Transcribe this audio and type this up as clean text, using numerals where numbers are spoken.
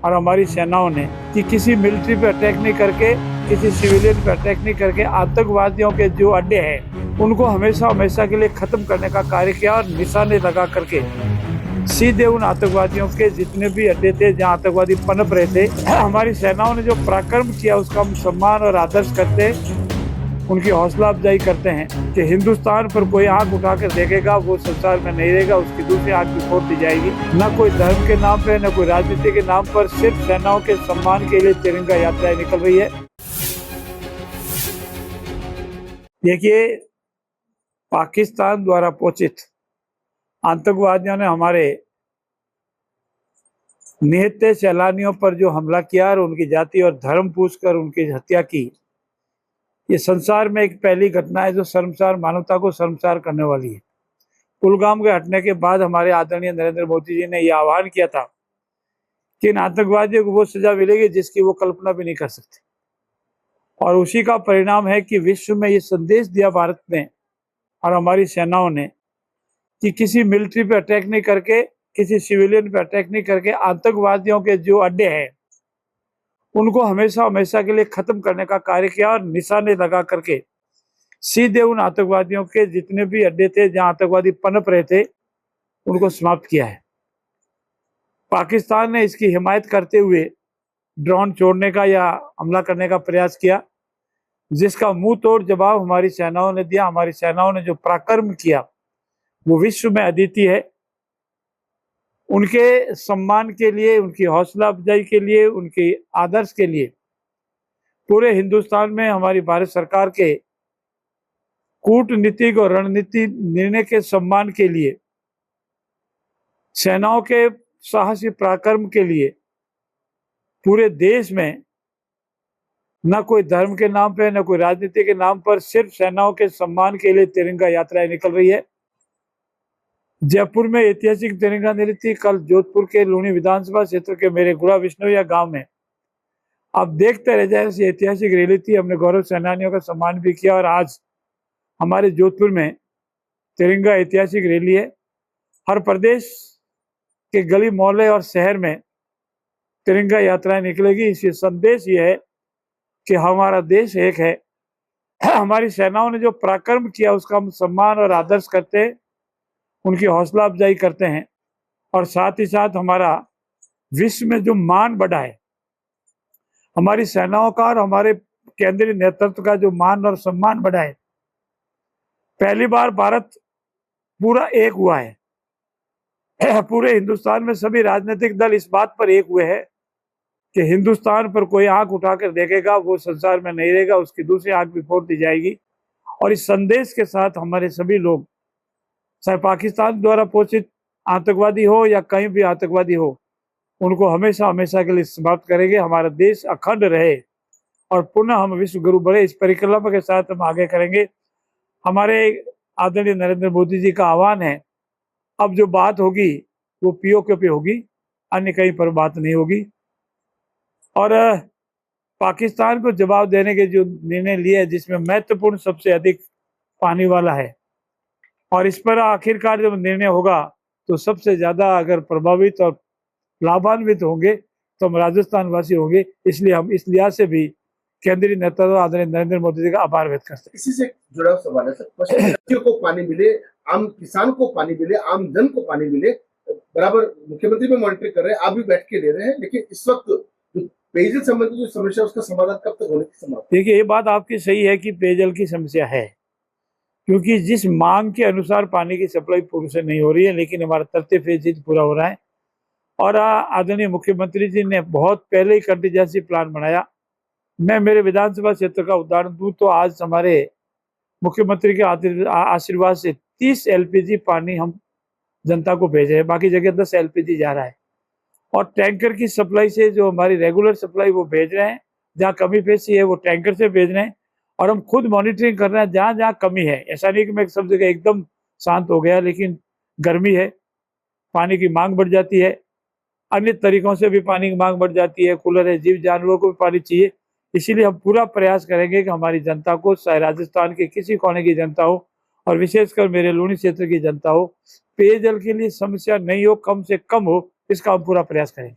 और हमारी सेनाओं ने कि किसी मिलिट्री पे अटैक नहीं करके, किसी सिविलियन पे अटैक नहीं करके आतंकवादियों के जो अड्डे हैं उनको हमेशा हमेशा के लिए खत्म करने का कार्य किया और निशाने लगा करके सीधे उन आतंकवादियों के जितने भी अड्डे थे जहां आतंकवादी पनप रहे थे, हमारी सेनाओं ने जो पराक्रम किया उसका हम सम्मान और आदर्श करते, उनकी हौसला अफजाई करते हैं कि हिंदुस्तान पर कोई आंख उठाकर देखेगा वो संसार में नहीं रहेगा, उसकी दूसरी आंख भी फोड़ दी जाएगी। न कोई धर्म के नाम पे, न कोई राजनीति के नाम पर, सिर्फ सेनाओं के सम्मान के लिए तिरंगा यात्राएं निकल रही है। देखिए, पाकिस्तान द्वारा पोषित आतंकवादियों ने हमारे निहत्थे सैलानियों पर जो हमला किया और उनकी जाति और धर्म पूछकर उनकी हत्या की, ये संसार में एक पहली घटना है जो शर्मसार, मानवता को शर्मसार करने वाली है। कुलगाम के हटने के बाद हमारे आदरणीय नरेंद्र मोदी जी ने यह आह्वान किया था कि इन आतंकवादियों को वो सजा मिलेगी जिसकी वो कल्पना भी नहीं कर सकते, और उसी का परिणाम है कि विश्व में ये संदेश दिया भारत ने और हमारी सेनाओं ने कि किसी मिलिट्री पे अटैक नहीं करके, किसी सिविलियन पे अटैक नहीं करके आतंकवादियों के जो अड्डे हैं उनको हमेशा हमेशा के लिए खत्म करने का कार्य किया और निशाने लगा करके सीधे उन आतंकवादियों के जितने भी अड्डे थे जहां आतंकवादी पनप रहे थे उनको समाप्त किया है। पाकिस्तान ने इसकी हिमायत करते हुए ड्रोन छोड़ने का या हमला करने का प्रयास किया, जिसका मुंह तोड़ जवाब हमारी सेनाओं ने दिया। हमारी सेनाओं ने जो पराक्रम किया वो विश्व में अद्वितीय है। उनके सम्मान के लिए, उनकी हौसला अफजाई के लिए, उनके आदर्श के लिए पूरे हिंदुस्तान में हमारी भारत सरकार के कूटनीतिक और रणनीति निर्णय के सम्मान के लिए, सेनाओं के साहसी पराक्रम के लिए पूरे देश में न कोई धर्म के नाम पे, न कोई राजनीति के नाम पर, सिर्फ सेनाओं के सम्मान के लिए तिरंगा यात्राएं निकल रही है। जयपुर में ऐतिहासिक तिरंगा रैली थी। कल जोधपुर के लूनी विधानसभा क्षेत्र के मेरे गुड़ा विष्णुया गांव में आप देखते रह जाए, ऐसी ऐतिहासिक रैली थी। हमने गौरव सेनानियों का सम्मान भी किया और आज हमारे जोधपुर में तिरंगा ऐतिहासिक रैली है। हर प्रदेश के गली मोहल्ले और शहर में तिरंगा यात्राएं निकलेगी। इससे संदेश ये है कि हमारा देश एक है। हमारी सेनाओं ने जो पराक्रम किया उसका हम सम्मान और आदर्श करते हैं, उनकी हौसला अफजाई करते हैं, और साथ ही साथ हमारा विश्व में जो मान बढ़ा है, हमारी सेनाओं का और हमारे केंद्रीय नेतृत्व का जो मान और सम्मान बढ़ा है। पहली बार भारत पूरा एक हुआ है। पूरे हिंदुस्तान में सभी राजनीतिक दल इस बात पर एक हुए हैं कि हिंदुस्तान पर कोई आंख उठाकर देखेगा वो संसार में नहीं रहेगा, उसकी दूसरी आंख भी फोड़ दी जाएगी। और इस संदेश के साथ हमारे सभी लोग, चाहे पाकिस्तान द्वारा पोषित आतंकवादी हो या कहीं भी आतंकवादी हो, उनको हमेशा हमेशा के लिए समाप्त करेंगे। हमारा देश अखंड रहे और पुनः हम विश्व गुरु बने, इस परिकल्पना के साथ हम आगे करेंगे। हमारे आदरणीय नरेंद्र मोदी जी का आह्वान है, अब जो बात होगी वो पीओके पे होगी, अन्य कहीं पर बात नहीं होगी। और पाकिस्तान को जवाब देने के जो निर्णय लिए, जिसमें महत्वपूर्ण सबसे अधिक पानी वाला है, और इस पर आखिरकार जब निर्णय होगा तो सबसे ज्यादा अगर प्रभावित और लाभान्वित होंगे तो हम राजस्थान वासी होंगे। इसलिए हम इस लिहाज से भी केंद्रीय नेतृत्व आदरणीय नरेंद्र मोदी जी का आभार व्यक्त करते हैं। इसी से जुड़ा सवाल है सर, पशुपक्षियों को पानी मिले, आम किसान को पानी मिले, आम जन को पानी मिले, बराबर मुख्यमंत्री भी मॉनिटरिंग कर रहे हैं, आप भी बैठ के ले रहे हैं, लेकिन इस वक्त पेयजल संबंधी जो समस्या उसका समाधान कब तक होने की संभावना? देखिए, ये बात आपकी सही है कि पेयजल की समस्या है, क्योंकि जिस मांग के अनुसार पानी की सप्लाई पूरी से नहीं हो रही है, लेकिन हमारा 30% पूरा हो रहा है। और आदरणीय मुख्यमंत्री जी ने बहुत पहले ही कंटीजेंसी प्लान बनाया। मैं मेरे विधानसभा क्षेत्र का उदाहरण दूं तो आज हमारे मुख्यमंत्री के आशीर्वाद से 30 LPG पानी हम जनता को भेज रहे हैं, बाकी जगह 10 LPG जा रहा है। और टैंकर की सप्लाई से जो हमारी रेगुलर सप्लाई वो भेज रहे हैं, जहाँ कमी पेशी है वो टैंकर से भेज रहे हैं। और हम खुद मॉनिटरिंग कर रहे हैं जहाँ जहाँ कमी है। ऐसा नहीं कि मैं सब जगह एकदम शांत हो गया, लेकिन गर्मी है, पानी की मांग बढ़ जाती है, अन्य तरीकों से भी पानी की मांग बढ़ जाती है, कूलर है, जीव जानवरों को भी पानी चाहिए। इसीलिए हम पूरा प्रयास करेंगे कि हमारी जनता को, चाहे राजस्थान के किसी कोने की जनता हो और विशेषकर मेरे लूनी क्षेत्र की जनता हो, पेयजल के लिए समस्या नहीं हो, कम से कम हो, इसका हम पूरा प्रयास करेंगे।